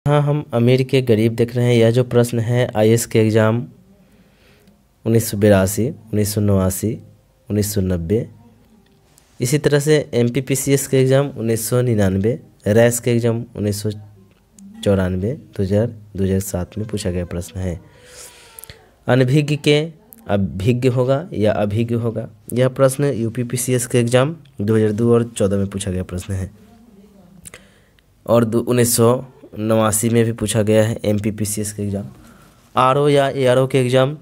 हाँ, हम अमीर के गरीब देख रहे हैं। यह जो प्रश्न है आईएएस के एग्ज़ाम 1982, 1989, 1990। इसी तरह से एमपीपीसीएस के एग्ज़ाम 1999, रैस के एग्ज़ाम 1994, 2000, 2007 में पूछा गया प्रश्न है। अनभिज्ञ के अभिज्ञ होगा या अभिज्ञ होगा। यह प्रश्न यूपीपीसीएस के एग्ज़ाम 2002 और 2014 में पूछा गया प्रश्न है और 1989 में भी पूछा गया है एमपीपीसीएस के एग्ज़ाम। आरओ या एआरओ के exam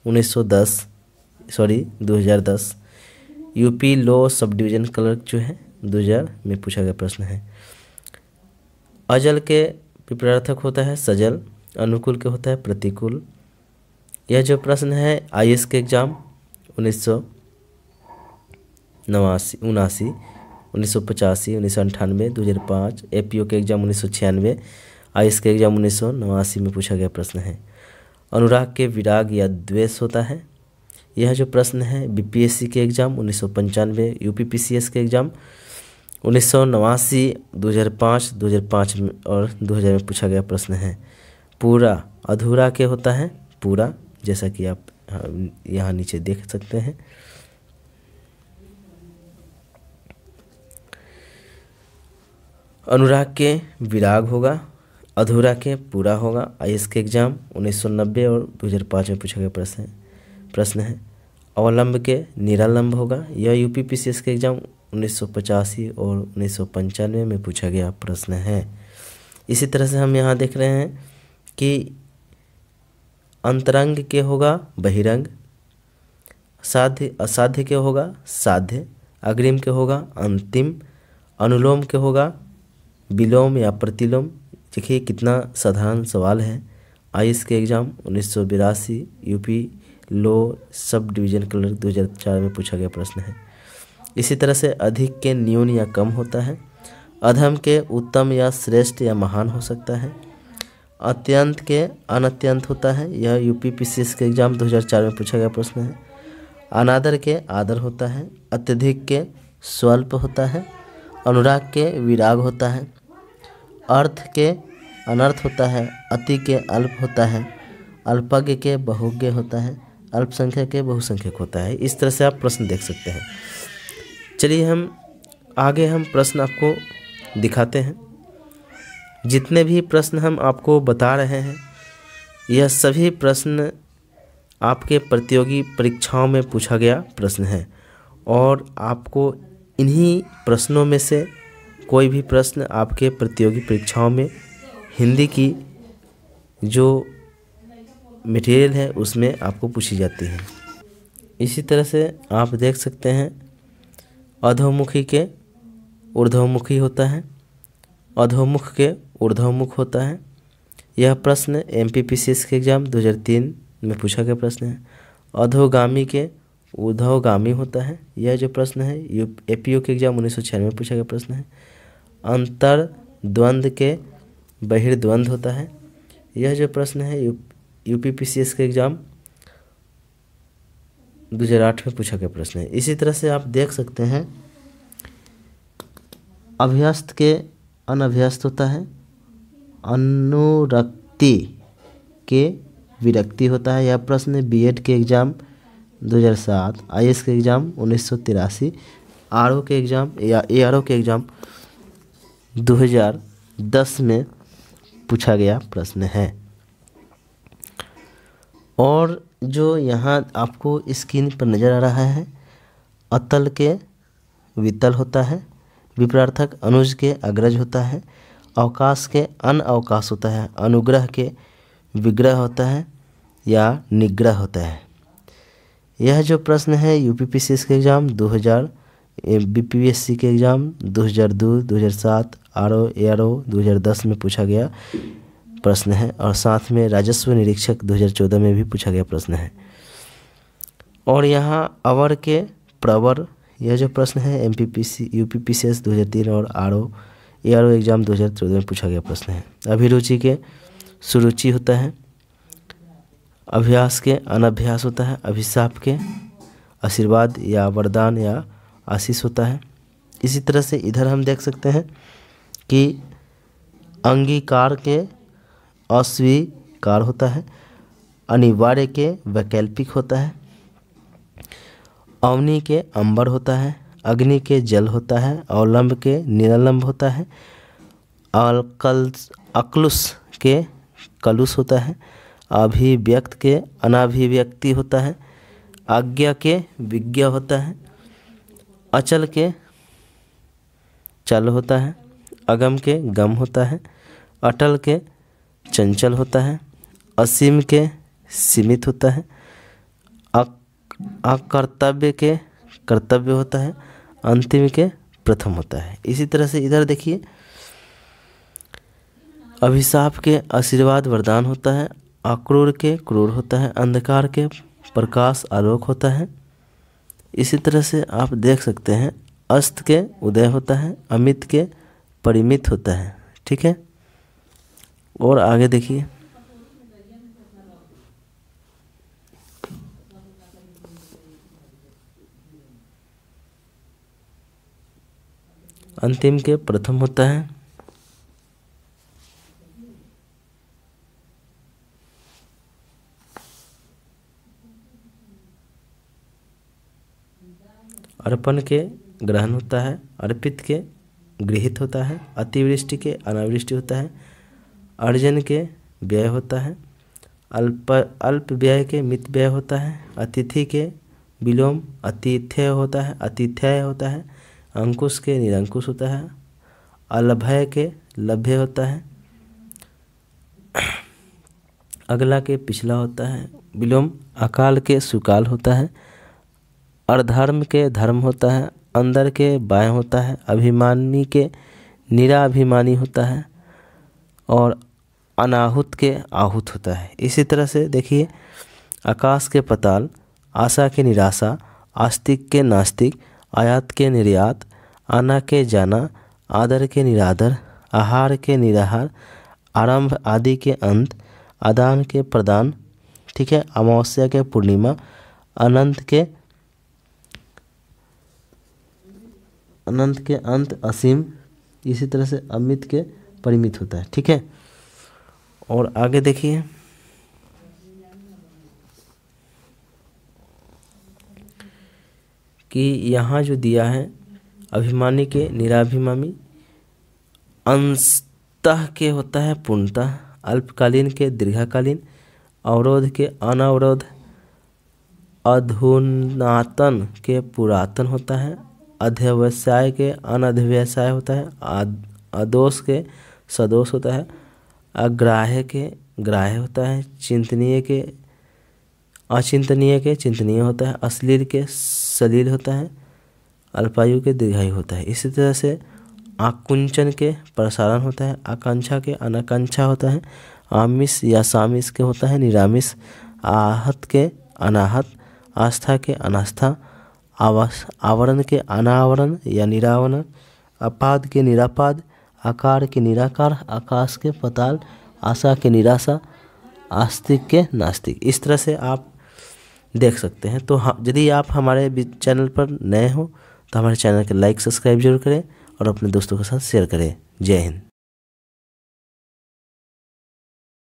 2010 UP law sub division clerk जो है 2000 में पूछा गया प्रश्न है। अजल के विपरीतार्थक होता है सजल, अनुकूल के होता है प्रतिकूल। यह जो प्रश्न है आईएएस के एग्ज़ाम 1979, 1985, 1998, 2005। एपीओ के एग्ज़ाम 1996, आईएएस के एग्ज़ाम 1989 में पूछा गया प्रश्न है। अनुराग के विराग या द्वेष होता है। यह जो प्रश्न है बीपीएससी के एग्ज़ाम 1995, यूपीपीसीएस के एग्ज़ाम 1989, 2005, 2005 में और 2000 में पूछा गया प्रश्न है। पूरा अधूरा के होता है पूरा, जैसा कि आप यहाँ नीचे देख सकते हैं। अनुराग के विराग होगा, अधूरा के पूरा होगा। आईएएस के एग्ज़ाम 1990 और 2005 में पूछा गया प्रश्न है। अवलंब के निरालंब होगा। यह यूपीपीसीएस के एग्ज़ाम 1985 और 1995 में पूछा गया प्रश्न है। इसी तरह से हम यहाँ देख रहे हैं कि अंतरंग के होगा बहिरंग, साध्य असाध्य के होगा साध्य, अग्रिम के होगा अंतिम, अनुलोम के होगा विलोम या प्रतिलोम। देखिए कितना साधारण सवाल है। आईएएस के exam 1982 UP law sub division clerk 2004 में पूछा गया प्रश्न है। इसी तरह से अधिक के न्यून या कम होता है। अधम के उत्तम या श्रेष्ठ या महान हो सकता है। अत्यंत के अनत्यंत होता है। यह यूपीपीसीएस के एग्ज़ाम 2004 में पूछा गया प्रश्न है। अनादर के आदर होता है। अत्यधिक के स्वल्प होता है। अनुराग के विराग होता है। अर्थ के अनर्थ होता है। अति के अल्प होता है। अल्पज्ञ के बहुज्ञ होता है। अल्पसंख्यक के बहुसंख्यक होता है। इस तरह से आप प्रश्न देख सकते हैं। चलिए हम प्रश्न आपको दिखाते हैं। जितने भी प्रश्न हम आपको बता रहे हैं यह सभी प्रश्न आपके प्रतियोगी परीक्षाओं में पूछा गया प्रश्न है और आपको इन्हीं प्रश्नों में से कोई भी प्रश्न आपके प्रतियोगी परीक्षाओं में हिंदी की जो मटेरियल है उसमें आपको पूछी जाती है। इसी तरह से आप देख सकते हैं अधोमुखी के ऊर्ध्वमुखी होता है। अधोमुख के ऊर्ध्वमुख होता है। यह प्रश्न एमपीपीसीएस के एग्ज़ाम 2003 में पूछा गया प्रश्न है। अधोगामी के ऊर्ध्वगामी होता है। यह जो प्रश्न है एपीओ के एग्ज़ाम 1996 में पूछा गया प्रश्न है। अंतर द्वंद्व के बहिर्द्वंद्व होता है। यह जो प्रश्न है यूपीपीसीएस के एग्ज़ाम 2008 में पूछा गया प्रश्न है। इसी तरह से आप देख सकते हैं अभ्यस्त के अनभ्यस्त होता है। अनुरक्ति के विरक्ति होता है। यह प्रश्न बीएड के एग्ज़ाम 2007, आईएएस के एग्ज़ाम 1983, आरओ के एग्ज़ाम या एआरओ के एग्ज़ाम 2010 में पूछा गया प्रश्न है। और जो यहाँ आपको स्क्रीन पर नज़र आ रहा है अतल के वितल होता है। विपरीतार्थक अनुज के अग्रज होता है। अवकाश के अनअवकाश होता है। अनुग्रह के विग्रह होता है या निग्रह होता है। यह जो प्रश्न है यूपीपीसीएस के एग्ज़ाम 2000, बीपीएससी के एग्ज़ाम 2002, 2007, आरओ एआरओ 2010 में पूछा गया प्रश्न है और साथ में राजस्व निरीक्षक 2014 में भी पूछा गया प्रश्न है। और यहाँ अवर के प्रवर, यह जो प्रश्न है यूपीपीसीएस 2003 और आरओ एआरओ एग्ज़ाम 2014 में पूछा गया प्रश्न है। अभिरुचि के सुरुचि होता है। अभ्यास के अनभ्यास होता है। अभिशाप के आशीर्वाद या वरदान या आशीष होता है। इसी तरह से इधर हम देख सकते हैं कि अंगीकार के अस्वीकार होता है, अनिवार्य के वैकल्पिक होता है, अवनी के अंबर होता है, अग्नि के जल होता है, अवलंब के निरलंब होता है, अक्लुष के कलुष होता है, अभिव्यक्त के अनाभिव्यक्ति होता है, आज्ञा के विज्ञा होता है, अचल के चल होता है, अगम के गम होता है, अटल के चंचल होता है, असीम के सीमित होता है, अकर्तव्य के कर्तव्य होता है, अंतिम के प्रथम होता है। इसी तरह से इधर देखिए, अभिशाप के आशीर्वाद वरदान होता है, अक्रूर के क्रूर होता है, अंधकार के प्रकाश आलोक होता है। इसी तरह से आप देख सकते हैं, अस्त के उदय होता है, अमित के परिमित होता है। ठीक है, और आगे देखिए, अंतिम के प्रथम होता है, अर्पण के ग्रहण होता है, अर्पित के गृहित होता है, अतिवृष्टि के अनावृष्टि होता है, अर्जन के व्यय होता है, अल्प व्यय के मित व्यय होता है, अतिथि के विलोम अतिथ्य होता है, अतिथ्य होता है, अंकुश के निरंकुश होता है, अलभय के लभ्य होता है, अगला के पिछला होता है, विलोम अकाल के सुकाल होता है, अधर्म के धर्म होता है, अंदर के बाएं होता है, अभिमानी के निराभिमानी होता है, और अनाहुत के आहूत होता है। इसी तरह से देखिए, आकाश के पताल, आशा के निराशा, आस्तिक के नास्तिक, आयात के निर्यात, आना के जाना, आदर के निरादर, आहार के निराहार, आरंभ आदि के अंत, आदान के प्रदान। ठीक है, अमावस्या के पूर्णिमा, अनंत के अंत, असीम। इसी तरह से अमित के परिमित होता है। ठीक है, और आगे देखिए, कि यहाँ जो दिया है, अभिमानी के निराभिमानी, अंशतः के होता है पूर्णतः, अल्पकालीन के दीर्घकालीन, अवरोध के अनावरोध, अधुनातन के पुरातन होता है, अध्यवसाय के अनध्यवसाय होता है, अदोष के सदोष होता है, अग्राह्य के ग्राह्य होता है, चिंतनीय के अचिंतनीय के चिंतनीय होता है, अश्लील के सलील होता है, अल्पायु के दीर्घायु होता है। इसी तरह से आकुंचन के प्रसारण होता है, आकांक्षा के अनाकांक्षा होता है, आमिष या सामिष के होता है निरामिष, आहत के अनाहत, आस्था के अनास्था, आवरण के अनावरण या निरावरण, अपाद के निरापाद, आकार के निराकार, आकाश के पताल, आशा के निराशा, आस्तिक के नास्तिक। इस तरह से आप देख सकते हैं। तो यदि आप हमारे चैनल पर नए हो तो हमारे चैनल को लाइक सब्सक्राइब जरूर करें और अपने दोस्तों के साथ शेयर करें। जय हिंद।